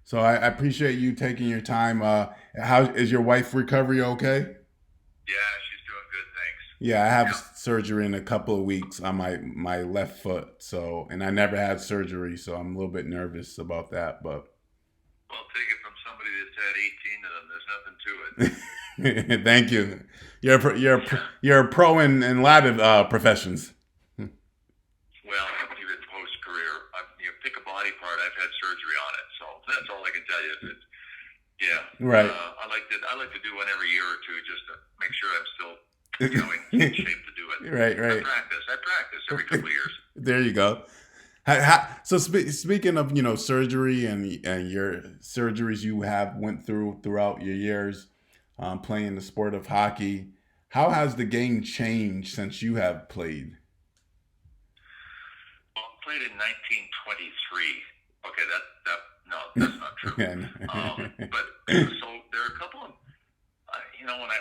So I appreciate you taking your time. How is your wife recovery okay? Yeah, she's doing good, thanks. Yeah, I have Yeah. surgery in a couple of weeks on my left foot. So, and I never had surgery, so I'm a little bit nervous about that. But Well, take it from somebody that's had 18 of them. There's nothing to it. thank you. Yeah. You're a pro in a lot of professions. Well, even post-career, you pick a body part, I've had surgery on it, so that's all I can tell you. Yeah. Right. I like to do one every year or two just to make sure I'm still, in right, shape to do it. I right. practice. I practice every couple of years. There you go. So speaking of surgery and your surgeries you have went through throughout your years playing the sport of hockey, how has the game changed since you have played? Well, I played in 1923. Okay, that no, that's not true. But so there are a couple of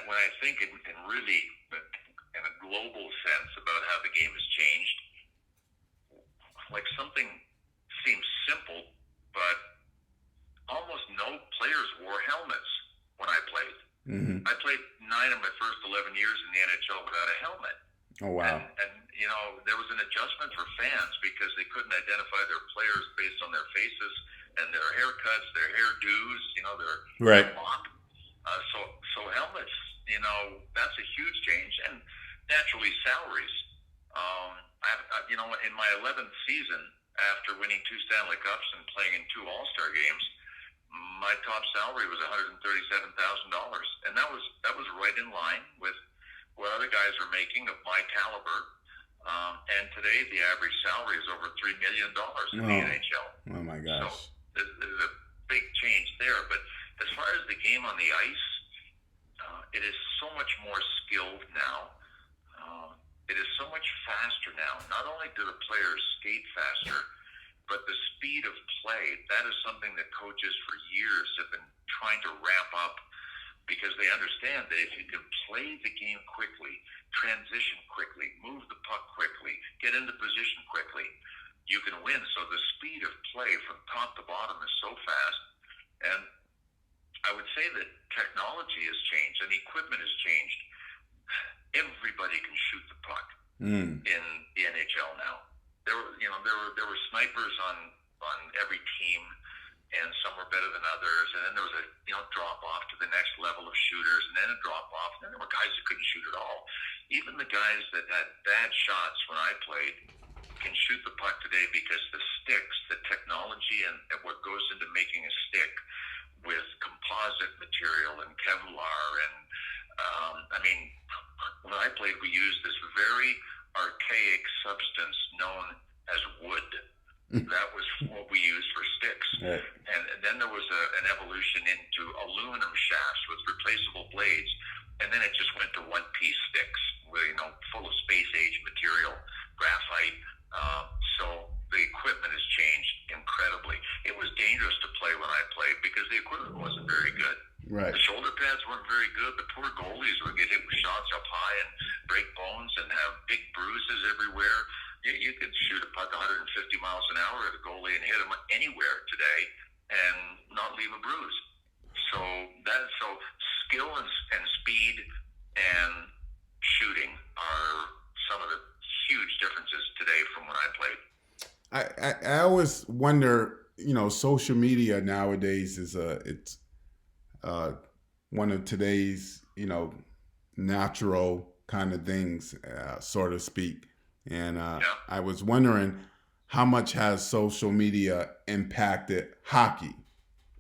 when I think in really in a global sense about how the game has changed, like something seems simple, but almost no players wore helmets when I played. hmm I played 9 of my first 11 years in the NHL without a helmet. Oh And wow! there was an adjustment for fans because they couldn't identify their players based on their faces and their haircuts, their hairdos, their Right. mop. So helmets, that's a huge change, and naturally salaries. In my 11th season, after winning two Stanley Cups and playing in two All-Star games, my top salary was $137,000, and that was right in line with what other guys are making of my caliber. And today, the average salary is over $3 million in the Oh, NHL. oh my So gosh! there's a big change there. But as far as the game on the ice, it is so much more skilled now. It is so much faster now. Not only do the players skate faster, but the speed of play, that is something that coaches for years have been trying to ramp up because they understand that if you can play the game quickly, transition quickly, move the puck quickly, get into position quickly, you can win. So the speed of play from top to bottom is so fast. And I would say that technology has changed and equipment has changed. Everybody can shoot the puck Mm. in the NHL now. There were snipers on every team, and some were better than others. And then there was a drop off to the next level of shooters, and then a drop off. And then there were guys that couldn't shoot at all. Even the guys that had bad shots when I played can shoot the puck today because the sticks, the technology, and what goes into making a stick with composite material and Kevlar and when I played, we used this very archaic substance known as wood. That was what we used for sticks. Right. And then there was an evolution into aluminum shafts with replaceable blades. And then it just went to one-piece sticks, full of space-age material, graphite. So the equipment has changed incredibly. It was dangerous to play when I played because the equipment wasn't very good. Right. The shoulder pads weren't very good. The poor goalies would get hit with shots up high and break bones and have big bruises everywhere. You could shoot a puck 150 miles an hour at a goalie and hit him anywhere today and not leave a bruise. So skill and speed and shooting are some of the huge differences today from when I played. I always wonder, social media nowadays is it's uh, one of today's, natural kind of things, so to speak. And Yeah. I was wondering how much has social media impacted hockey,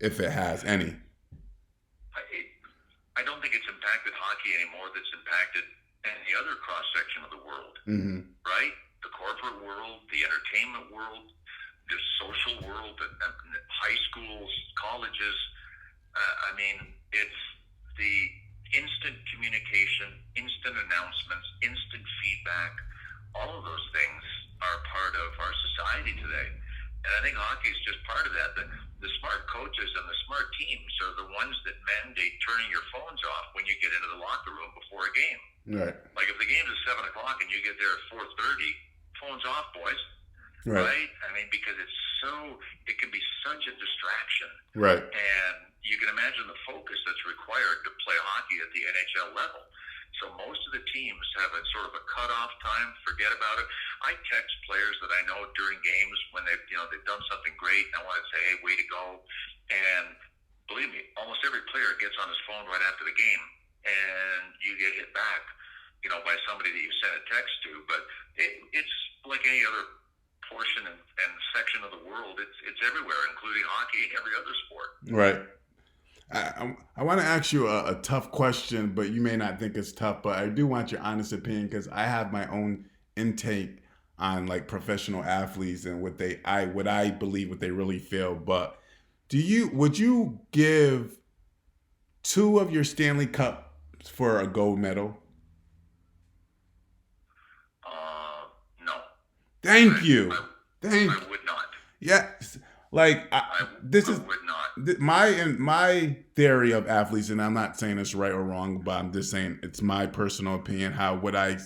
if it has any. I don't think it's impacted hockey anymore. That's impacted any other cross section of the world, Mm-hmm. right? The corporate world, the entertainment world, the social world, and high schools, colleges. It's the instant communication, instant announcements, instant feedback. All of those things are part of our society today. And I think hockey is just part of that. The smart coaches and the smart teams are the ones that mandate turning your phones off when you get into the locker room before a game. Right. Like if the game's at 7 o'clock and you get there at 4:30, phones off, boys. Right. Right? Because it's it can be such a distraction. Right. And you can imagine the focus that's required to play hockey at the NHL level. So most of the teams have a sort of a cutoff time, forget about it. I text players that I know during games when they've done something great, and I want to say, hey, way to go. And believe me, almost every player gets on his phone right after the game, and you get hit back, by somebody that you sent a text to. But it's like any other portion and section of the world. It's everywhere, including hockey and every other sport. Right. I want to ask you a tough question, but you may not think it's tough, but I do want your honest opinion because I have my own intake on like professional athletes and what I believe what they really feel. But would you give 2 of your Stanley Cups for a gold medal? No. Thank you. I would not. Yes. Like I this is would not. my theory of athletes, and I'm not saying it's right or wrong, but I'm just saying it's my personal opinion. What I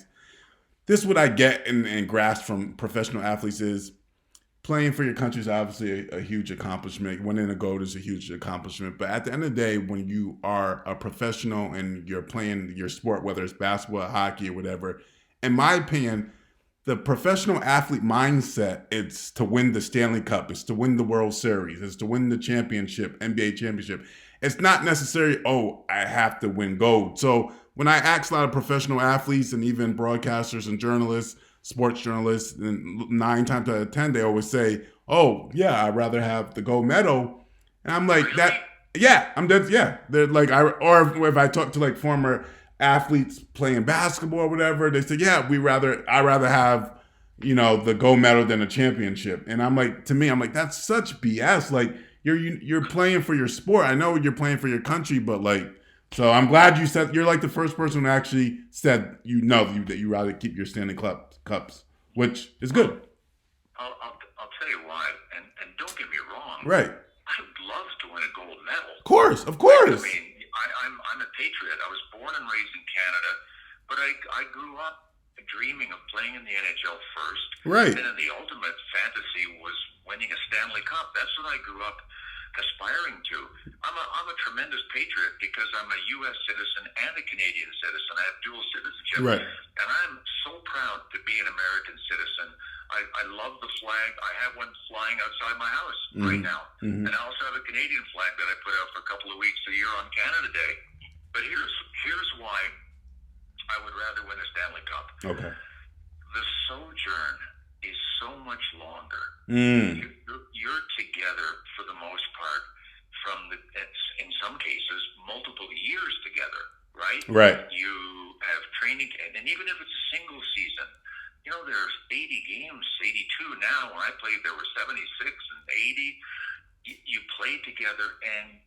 get and grasp from professional athletes is playing for your country is obviously a huge accomplishment. Winning a gold is a huge accomplishment. But at the end of the day, when you are a professional and you're playing your sport, whether it's basketball, hockey, or whatever, in my opinion, the professional athlete mindset, it's to win the Stanley Cup, it's to win the World Series, it's to win the championship, NBA championship. It's not necessarily, I have to win gold. So when I ask a lot of professional athletes and even broadcasters and journalists, sports journalists, and 9 times out of 10, they always say, I'd rather have the gold medal. And I'm like, They're like, or if I talk to like former athletes playing basketball or whatever, they say, I'd rather have, the gold medal than a championship. And I'm like, that's such BS. Like you're playing for your sport. I know you're playing for your country, but like, so I'm glad you said you're like the first person who actually said, that you rather keep your Stanley Cups, which is good. I'll tell you why. And don't get me wrong. Right. I would love to win a gold medal. Of course. I mean, I'm a patriot. I was born and raised in Canada, but I grew up dreaming of playing in the NHL first. Right. And then the ultimate fantasy was winning a Stanley Cup. That's what I grew up aspiring to. I'm a tremendous patriot because I'm a U.S. citizen and a Canadian citizen. I have dual citizenship. Right. And I'm so proud to be an American citizen. I love the flag. I have one flying outside my house right now. Mm-hmm. And I also have a Canadian flag that I put out for a couple of weeks a year on Canada Day. But here's why I would rather win a Stanley Cup. Okay. The sojourn is so much longer. You're together for the most part in some cases, multiple years together, right? Right. You have training, and even if it's a single season, there's 80 games, 82 now. When I played, there were 76 and 80. You play together, and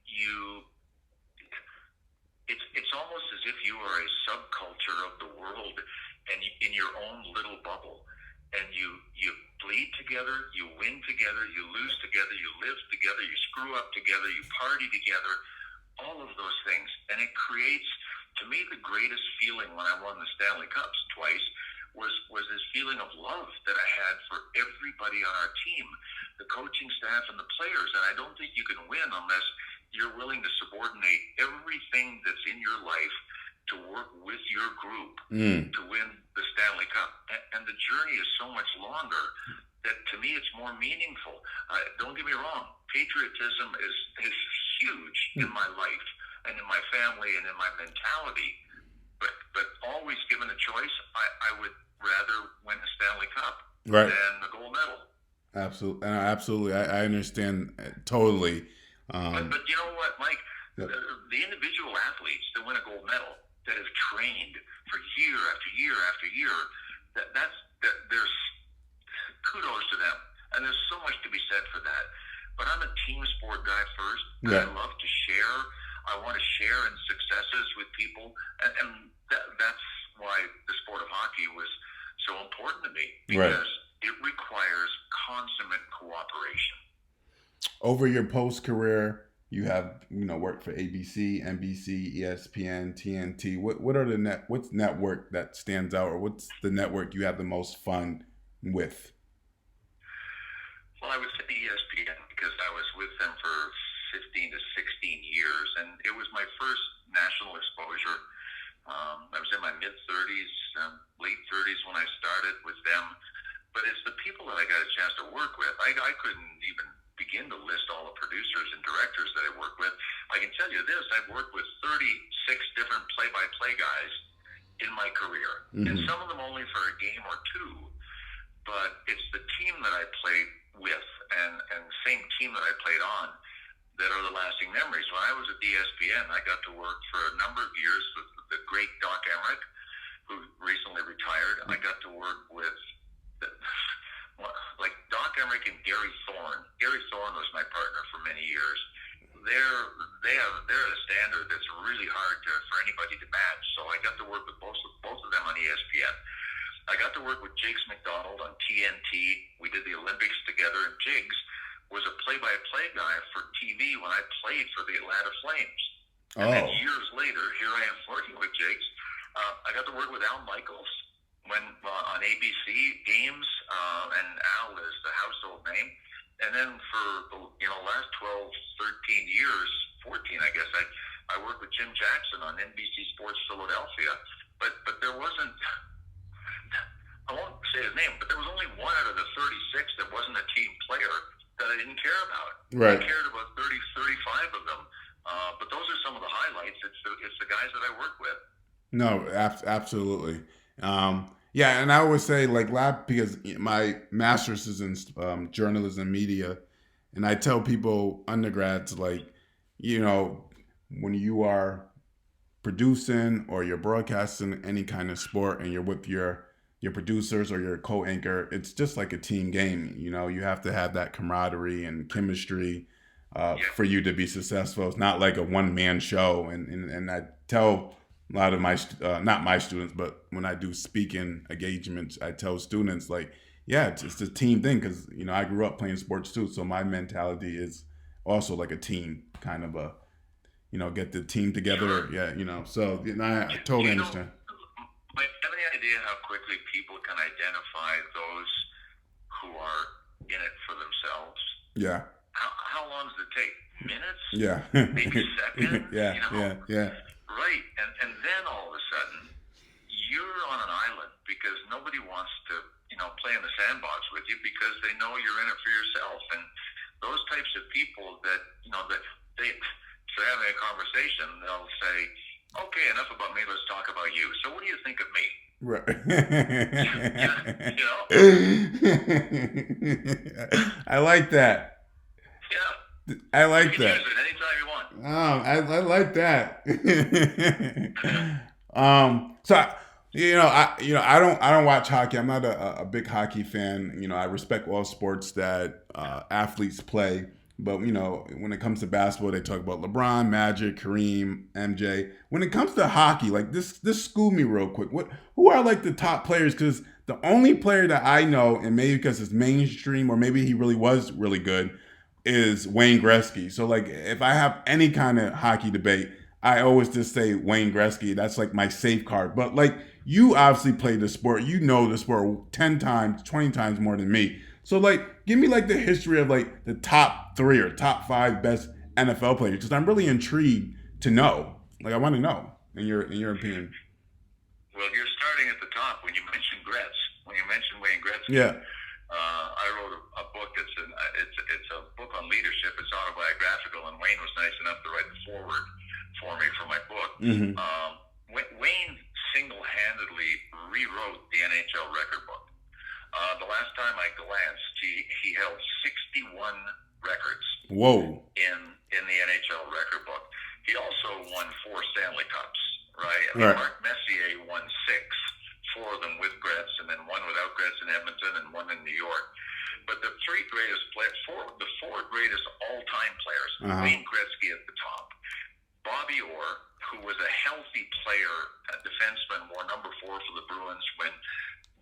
it's almost as if you are a subculture of the world, and in your own little bubble. And you bleed together, you win together, you lose together, you live together, you screw up together, you party together, all of those things. And it creates, to me, the greatest feeling when I won the Stanley Cups twice was this feeling of love that I had for everybody on our team, the coaching staff and the players. And I don't think you can win unless you're willing to subordinate everything that's in your life to work with your group to win the Stanley Cup. And the journey is so much longer that, to me, it's more meaningful. Don't get me wrong. Patriotism is huge in my life and in my family and in my mentality. But always given a choice, I would rather win the Stanley Cup than the gold medal. Absolutely. I understand totally. But you know what, Mike? Yep. The individual athletes that win a gold medal, that have trained for year after year after year, there's kudos to them, and there's so much to be said for that. But I'm a team sport guy first, and I love to share. I want to share in successes with people, and that's why the sport of hockey was so important to me, because it requires consummate cooperation. Over your post career, you have worked for ABC, NBC, ESPN, TNT. What's network that stands out, or what's the network you have the most fun with? Well, I would say ESPN because I was with them for 15 to 16 years, and it was my first national exposure. I was in my mid-30s, late 30s when I started with them. But it's the people that I got a chance to work with. I couldn't even begin to list all the producers and directors that I worked with. I can tell you this, I've worked with 36 different play-by-play guys in my career. And some of them only for a game or two. But it's the team that I played with and the same team that I played on that are the lasting memories. When I was at ESPN, I got to work for a number of years with the great Doc Emmerich, who recently retired. I got to work with like Doc Emmerich and Gary Thorne. Gary Thorne was my partner for many years. They're a standard that's really hard for anybody to match. So I got to work with both of them on ESPN. I got to work with Jigs McDonald on TNT. We did the Olympics together, and Jigs was a play-by-play guy for TV when I played for the Atlanta Flames. And then years later, here I am working with Jigs. I got to work with Al Michaels when on ABC games, and Al is the household name. And then for the last 12, 13 years, 14, I guess, I worked with Jim Jackson on NBC Sports Philadelphia. But there wasn't, I won't say his name, but there was only one out of the 36 that wasn't a team player that I didn't care about. Right. I cared about 30, 35 of them. But those are some of the highlights. It's the guys that I work with. No, absolutely. Yeah, and I always say because my master's is in journalism media, and I tell people, undergrads, when you are producing or you're broadcasting any kind of sport and you're with your producers or your co-anchor, it's just like a team game. You have to have that camaraderie and chemistry for you to be successful. It's not like a one-man show. And I tell a lot of my, not my students, but when I do speaking engagements, I tell students it's a team thing because, I grew up playing sports too. So my mentality is also like a team kind of get the team together. Sure. Yeah, so I totally understand. Do you have any idea how quickly people can identify those who are in it for themselves? Yeah. How long does it take? Minutes? Yeah. Maybe seconds? Yeah. Right. And then all of a sudden, you're on an island because nobody wants to, play in the sandbox with you because they know you're in it for yourself. And those types of people that if they're having a conversation, they'll say, okay, enough about me, let's talk about you. So what do you think of me? Right. I like that. Yeah. I like that. You can use it anytime you want. I like that. I don't watch hockey. I'm not a big hockey fan. I respect all sports that athletes play. But, when it comes to basketball, they talk about LeBron, Magic, Kareem, MJ. When it comes to hockey, this school me real quick. Who are the top players? Because the only player that I know, and maybe because it's mainstream or maybe he really was really good, is Wayne Gretzky. So if I have any kind of hockey debate, I always just say Wayne Gretzky. That's my safe card. But you obviously play the sport. You know the sport 10 times, 20 times more than me. So give me the history of the top 3 or top 5 best NFL players, because I'm really intrigued to know. I want to know in your opinion. Well, you're starting at the top when you mentioned Wayne Gretzky. Yeah. I wrote a book it's a book on leadership. It's autobiographical, and Wayne was nice enough to write the foreword for me for my book. Mm-hmm. Wayne single-handedly rewrote the NHL record book. The last time I glanced, he held 61 records. Whoa. In the NHL record book. He also won 4 Stanley Cups, right? Right. Mark Messier won 6, 4 of them with Gretz, and then 1 without Gretz in Edmonton, and 1 in New York. But the 4 greatest all-time players, Wayne Gretzky at the top, Bobby Orr, who was a healthy player, a defenseman, wore number 4 for the Bruins when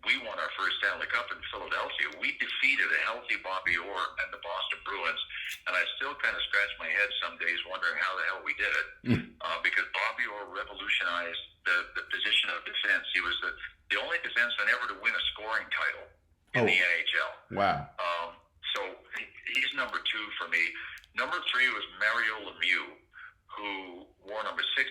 we won our first Stanley Cup in Philadelphia. We defeated a healthy Bobby Orr and the Boston Bruins, and I still kind of scratch my head some days wondering how the hell we did it, because Bobby Orr revolutionized the position of defense. He was the only defenseman ever to win a scoring title in the NHL. Wow. So he's number 2 for me. Number 3 was Mario Lemieux, who wore number 66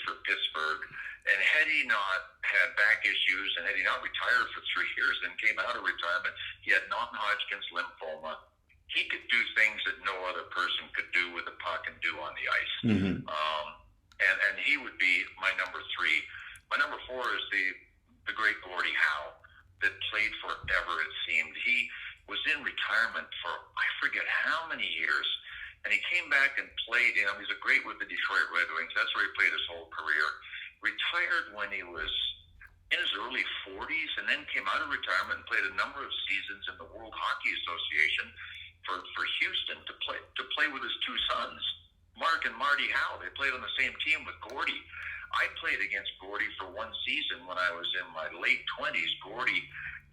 for Pittsburgh. And had he not had back issues and had he not retired for 3 years and came out of retirement, he had non-Hodgkin's lymphoma. He could do things that no other person could do with a puck and do on the ice. Mm-hmm. And he would be my number 3. My number 4 is the great Gordy Howe that played forever, it seemed. He was in retirement for I forget how many years, and he came back and played. He's a great with the Detroit Red Wings. That's where he played his whole career. Retired when he was in his early 40s, and then came out of retirement and played a number of seasons in the World Hockey Association for Houston to play with his 2 sons, Mark and Marty Howe. They played on the same team with Gordy. I played against Gordy for 1 season when I was in my late 20s. Gordy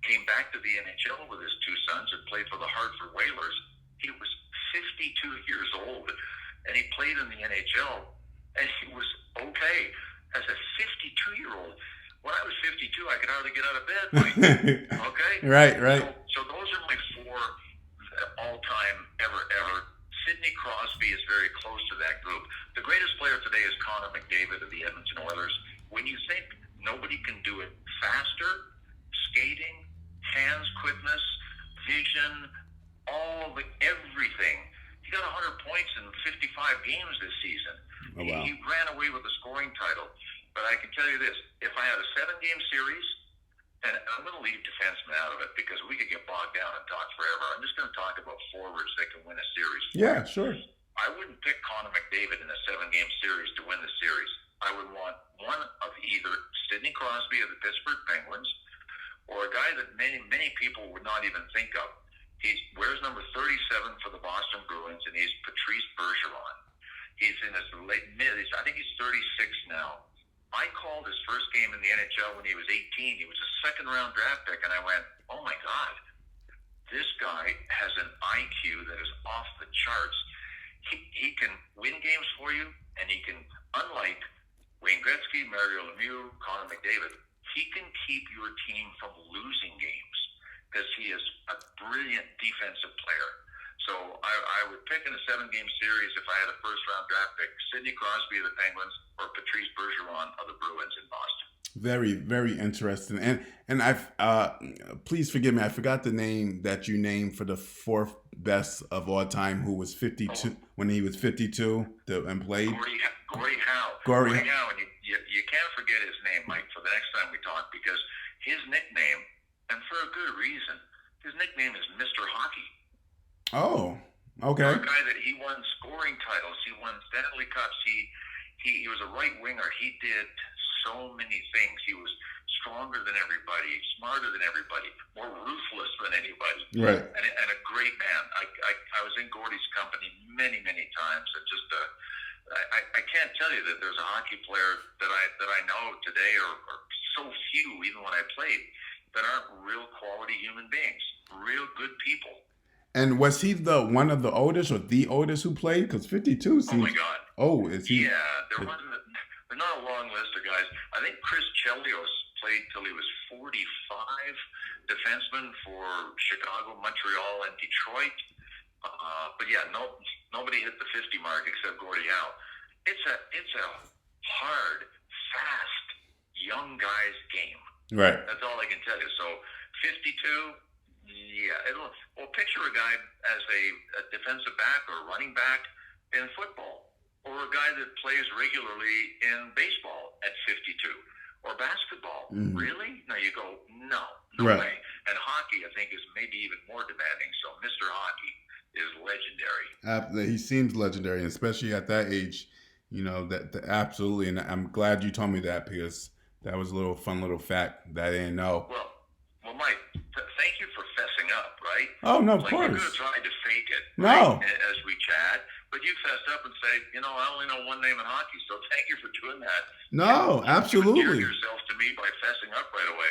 came back to the NHL with his 2 sons and played for the Hartford Whalers. He was 52 years old, and he played in the NHL, and he was okay as a 52-year-old. When I was 52, I could hardly get out of bed, Mike. Okay? Right. So those are my 4 all-time ever. Sidney Crosby is very close to that group. The greatest player today is Connor McDavid of the Edmonton Oilers. When you think nobody can do it faster, skating, hands quickness, vision, everything. He got 100 points in 55 games this season. Oh, wow. He ran away with the scoring title. But I can tell you this, if I had a 7-game series, and I'm going to leave defensemen out of it because we could get bogged down and talk forever. I'm just going to talk about forwards that can win a series. Yeah, sure. I wouldn't pick Connor McDavid in a 7-game series to win the series. I would want one of either Sidney Crosby of the Pittsburgh Penguins or a guy that many people would not even think of. He wears number 37 for the Boston Bruins, and he's Patrice Bergeron. He's in his late mid. I think he's 36 now. I called his first game in the NHL when he was 18. He was a second-round draft pick, and I went, oh, my God, this guy has an IQ that is off the charts. He can win games for you, and he can, unlike Wayne Gretzky, Mario Lemieux, Connor McDavid, he can keep your team from losing games because he is a brilliant defensive player. So I would pick in a 7-game series if I had a first-round draft pick, Sidney Crosby of the Penguins or Patrice Bergeron of the Bruins in Boston. Very, very interesting. And I've please forgive me, I forgot the name that you named for the 4th best of all time, who was 52 when he was 52 and played. Gordy Howe. Gordy Howe, and you can't forget his name, Mike, for the next time we talk, because his nickname, and for a good reason, his nickname is Mr. Hockey. Oh, okay. For a guy that he won scoring titles, he won Stanley Cups, he was a right winger. He did so many things. He was stronger than everybody, smarter than everybody, more ruthless than anybody. Right. And a great man. I was in Gordy's company many times. And just I can't tell you that there's a hockey player that I know today, or so few, even when I played, that aren't real quality human beings, real good people. And was he one of the oldest or the oldest who played? Because 52 seems... Oh, my God. Oh, is he? Yeah, there's not a long list of guys. I think Chris Chelios played till he was 45, defenseman for Chicago, Montreal, and Detroit. But yeah, nobody hit the 50 mark except Gordy Howe. It's a hard, fast, young guy's game. Right. That's all I can tell you. So 52... Yeah, picture a guy as a defensive back or running back in football, or a guy that plays regularly in baseball at 52, or basketball. Mm-hmm. Really? No, you go, no right. way. And hockey, I think, is maybe even more demanding. So Mr. Hockey is legendary. He seems legendary, especially at that age. You know, that absolutely. And I'm glad you told me that, because that was a fun little fact that I didn't know. Well, Mike, thank you for fessing up, right? Oh, no, of You course. could have tried to fake it, no, right, as we chat, but you fessed up and say, I only know one name in hockey, so thank you for doing that. No, absolutely. You endeared yourself to me by fessing up right away.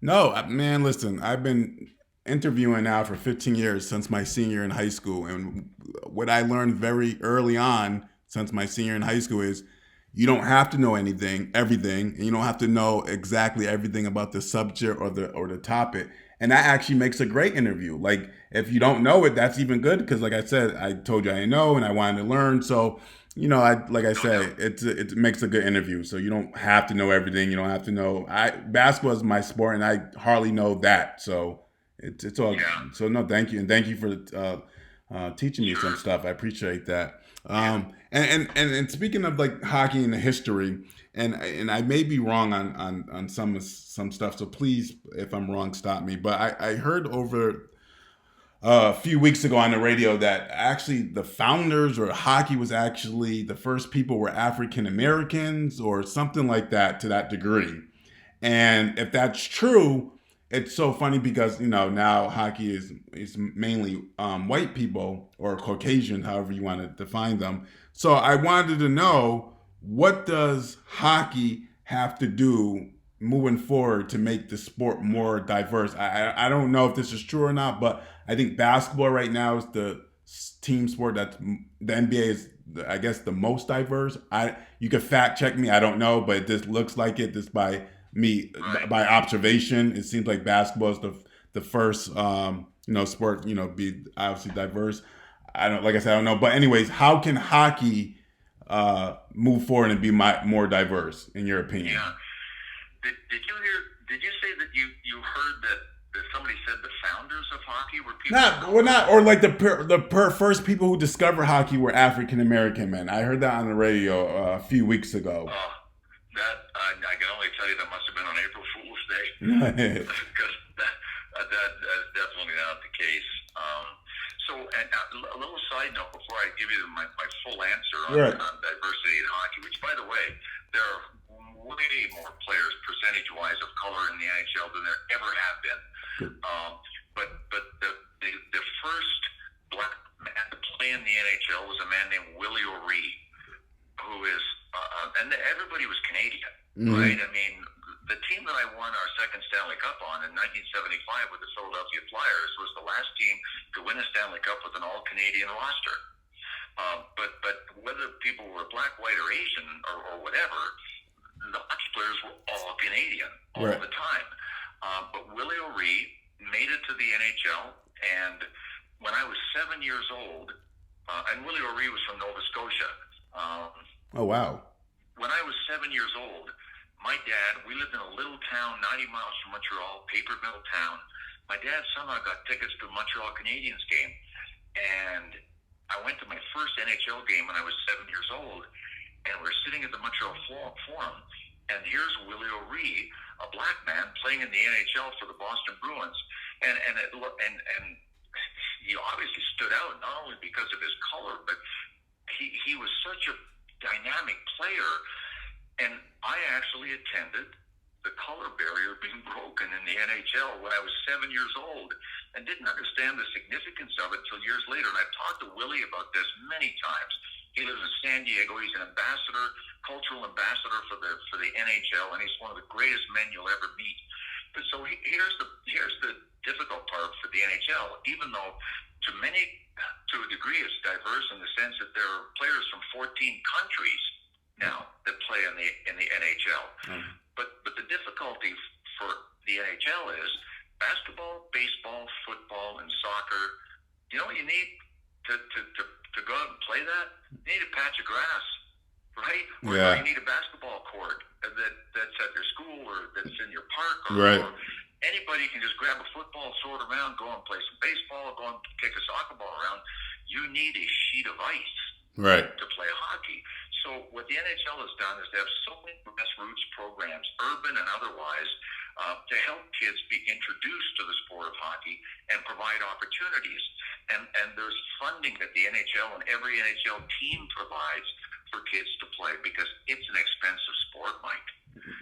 No, man, listen, I've been interviewing now for 15 years since my senior in high school, and what I learned very early on since my senior in high school is you don't have to know everything, and you don't have to know exactly everything about the subject or the topic. And that actually makes a great interview. Like if you don't know it, that's even good because, like I said, I told you I didn't know and I wanted to learn. So like I No doubt. said, it makes a good interview. So you don't have to know everything. You don't have to know. Basketball is my sport, and I hardly know that. So it's all. Yeah, So no, thank you, and thank you for teaching me some sure. stuff. I appreciate that. Yeah. And speaking of like hockey and the history, and I may be wrong on some stuff. So please, if I'm wrong, stop me. But I heard over a few weeks ago on the radio that actually the founders or hockey was actually the first people were African Americans or something like that to that degree. And if that's true, it's so funny because now hockey is mainly white people or Caucasian, however you want to define them. So I wanted to know, what does hockey have to do moving forward to make the sport more diverse? I don't know if this is true or not, but I think basketball right now is the team sport that the NBA is, I guess, the most diverse. You could fact check me. I don't know, but it just looks like it just by me Right. by observation. It seems like basketball is the first sport be obviously diverse. I don't, like I said, I don't know, but anyways, how can hockey move forward and be more diverse in your opinion? Yeah. Did you hear? Did you say that you heard that somebody said the founders of hockey were people of We're color? not, or like the first people who discovered hockey were African American men. I heard that on the radio a few weeks ago. Oh, that I can only tell you that must have been on April Fool's Day Right. because that's definitely not the case. So, and a little side note before I give you my full answer on diversity in hockey, which, by the way, there are way more players percentage-wise of color in the NHL than there ever have been. Good. But the first black man to play in the NHL was a man named Willie O'Ree, who is, and everybody was Canadian, right? I mean, the team that I won our second Stanley Cup on in 1975 with the Philadelphia Flyers was the last team to win a Stanley Cup with an all-Canadian roster. But whether people were black, white, or Asian or whatever, the hockey players were all Canadian all Right. the time. But Willie O'Ree made it to the NHL, and when I was 7 years old, and Willie O'Ree was from Nova Scotia. Oh wow. When I was 7 years old, my dad, we lived in a little town 90 miles from Montreal, paper mill town. My dad somehow got tickets to a Montreal Canadiens game, and I went to my first NHL game when I was 7 years old, and we're sitting at the Montreal Forum, and here's Willie O'Ree, a black man playing in the NHL for the Boston Bruins, and he obviously stood out not only because of his color, but he was such a dynamic player. And I actually attended the color barrier being broken in the NHL when I was 7 years old and didn't understand the significance of it until years later. And I've talked to Willie about this many times. He lives in San Diego. He's an ambassador, cultural ambassador for the NHL, and he's one of the greatest men you'll ever meet. But so here's the difficult part for the NHL. Even though to a degree, it's diverse in the sense that there are players from 14 countries now that play in the NHL. But the difficulty for the NHL is basketball, baseball, football, and soccer. You know what you need to go out and play that? You need a patch of grass, right? Or Yeah. you need a basketball court that's at your school or that's in your park, Right. or anybody can just grab a football, throw it around, go and play some baseball, go and kick a soccer ball around. You need a sheet of ice Right. to play hockey. So what the NHL has done is they have so many grassroots programs, urban and otherwise, to help kids be introduced to the sport of hockey and provide opportunities. And there's funding that the NHL and every NHL team provides for kids to play because it's an expensive sport, Mike.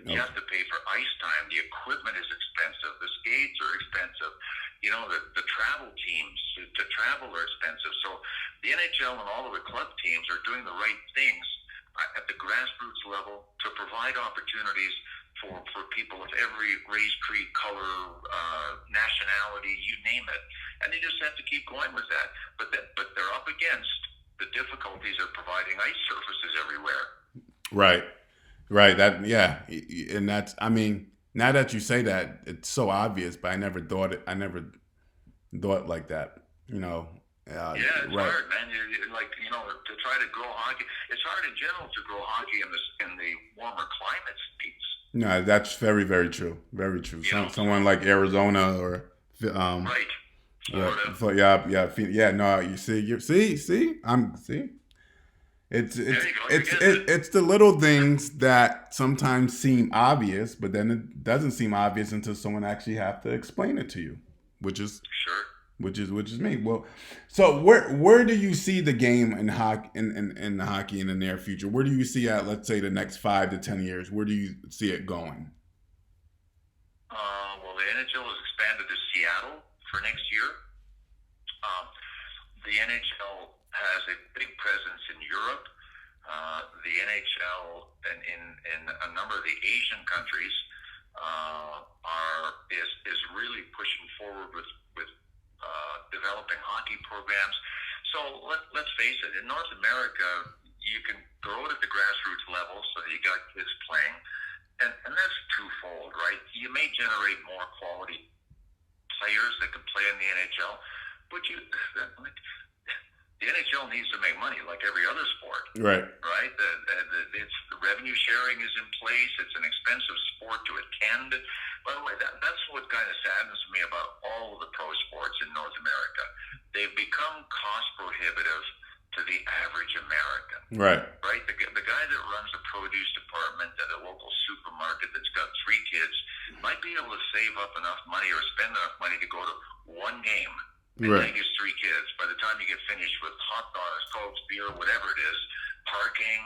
You have to pay for ice time. The equipment is expensive. The skates are expensive. You know, the travel teams to travel are expensive. So the NHL and all of the club teams are doing the right things at the grassroots level to provide opportunities for people of every race, creed, color, nationality, you name it. And they just have to keep going with that. But they're up against the difficulties of providing ice surfaces everywhere. Right. Right. And that's, I mean, Now that you say that, it's so obvious, but I never thought it. I never thought like that. You know, Yeah, it's right? hard, man. You're like, to try to grow hockey. It's hard in general to grow hockey in the warmer climates. No, that's very, very true. Very true. Someone like Arizona or um, Right, yeah, Florida. yeah. No, you see, I'm see. There you go. You're getting it. It's the little things that sometimes seem obvious, but then it doesn't seem obvious until someone actually have to explain it to you, which is Sure. which is me. Well, so where do you see the game in hockey in hockey in the near future? Where do you see at, let's say, the next 5 to 10 years? Where do you see it going? Well, the NHL has expanded to Seattle for next year. The NHL has a big presence in Europe. The NHL and in a number of the Asian countries is really pushing forward with developing hockey programs. So let's face it, in North America, you can grow it at the grassroots level, so you got kids playing, and that's twofold, right? You may generate more quality players that can play in the NHL, but the NHL needs to make money like every other sport. Right. Right? The revenue sharing is in place. It's an expensive sport to attend. By the way, that's what kind of saddens me about all of the pro sports in North America. They've become cost prohibitive to the average American. Right. Right? The guy that runs a produce department at a local supermarket that's got 3 kids might be able to save up enough money or spend enough money to go to one game. And Right. take his 3 kids. By the time you get finished with hot dogs, Cokes, beer, whatever it is, parking,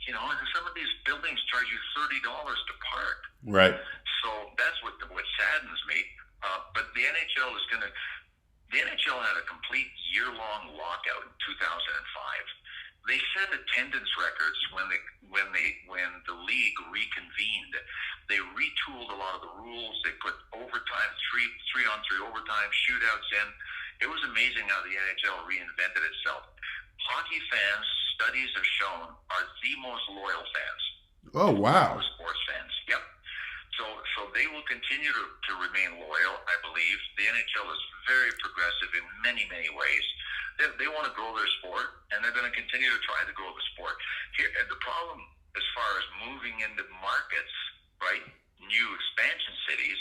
and some of these buildings charge you $30 to park. Right. So that's what saddens me. But the NHL the NHL had a complete year-long lockout in 2005. They set attendance records when the league reconvened. They retooled a lot of the rules. They put overtime, three-on-three overtime, shootouts in. It was amazing how the NHL reinvented itself. Hockey fans, studies have shown, are the most loyal fans. Oh, wow. Sports fans. Yep. So they will continue to remain loyal, I believe. The NHL is very progressive in many, many ways. They want to grow their sport, and they're going to continue to try to grow the sport. Here, the problem as far as moving into markets, right, new expansion cities,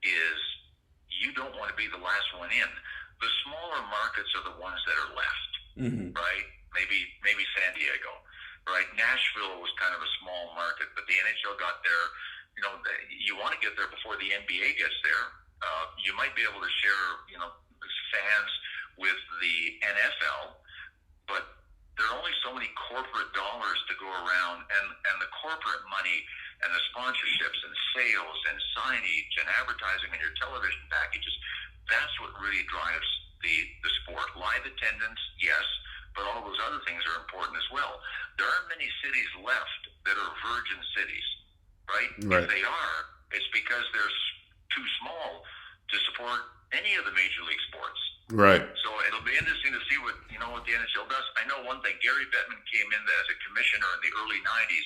is you don't want to be the last one in. The smaller markets are the ones that are left, right? Maybe San Diego, right? Nashville was kind of a small market, but the NHL got there. You want to get there before the NBA gets there. You might be able to share, fans with the NFL, but there are only so many corporate dollars to go around, and the corporate money and the sponsorships and sales and signage and advertising and your television packages, that's what really drives the sport. Live attendance, yes, but all those other things are important as well. There aren't many cities left that are virgin cities, right? If they are, it's because they're too small to support any of the major league sports. Right. So it'll be interesting to see what the NHL does. I know one thing. Gary Bettman came in as a commissioner in the early 90s.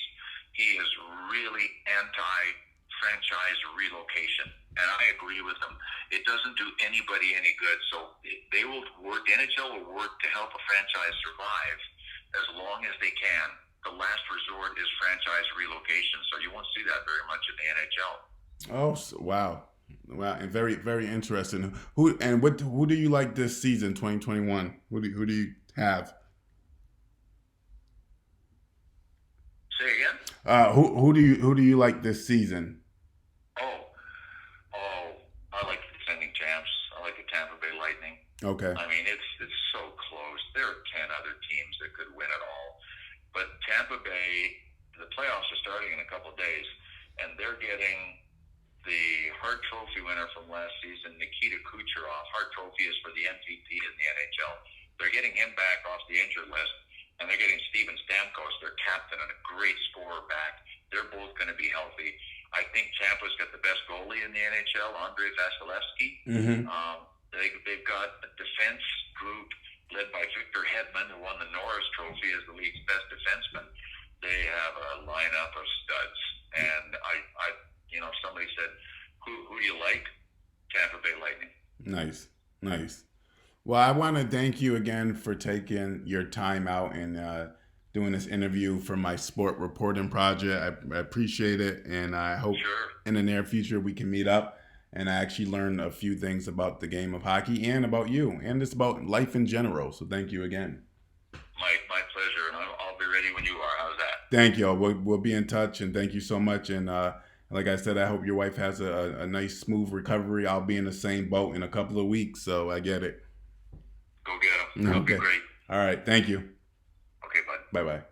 He is really anti-franchise relocation, and I agree with him. It doesn't do anybody any good. So they will work. The NHL will work to help a franchise survive as long as they can. The last resort is franchise relocation. So you won't see that very much in the NHL. Oh, wow. Wow, and very, very interesting. Who do you like this season, 2021? Who do you have? Say again? Who do you like this season? I like the defending champs. I like the Tampa Bay Lightning. Okay. I mean, it's so close. There are 10 other teams that could win it all, but Tampa Bay, the playoffs are starting in a couple of days, and they're getting the Hart Trophy winner from last season, Nikita Kucherov. Hart Trophy is for the MVP in the NHL. They're getting him back off the injured list, and they're getting Steven Stamkos, their captain, and a great scorer back. They're both going to be healthy. I think Tampa's got the best goalie in the NHL, Andrei Vasilevsky. They've got a defense group led by Victor Hedman, who won the Norris Trophy as the league's best defenseman. They have a lineup of studs, and somebody said Well, I want to thank you again for taking your time out and doing this interview for my sport reporting project. I appreciate it, and I hope Sure. in the near future we can meet up and I actually learn a few things about the game of hockey and about you and just about life in general. So thank you again. My pleasure, and I'll be ready when you are. How's that? Thank you. We'll be in touch, and thank you so much. And like I said, I hope your wife has a nice, smooth recovery. I'll be in the same boat in a couple of weeks, so I get it. Go get them. That'll be Okay. great. All right. Thank you. Okay, bud. Bye bye.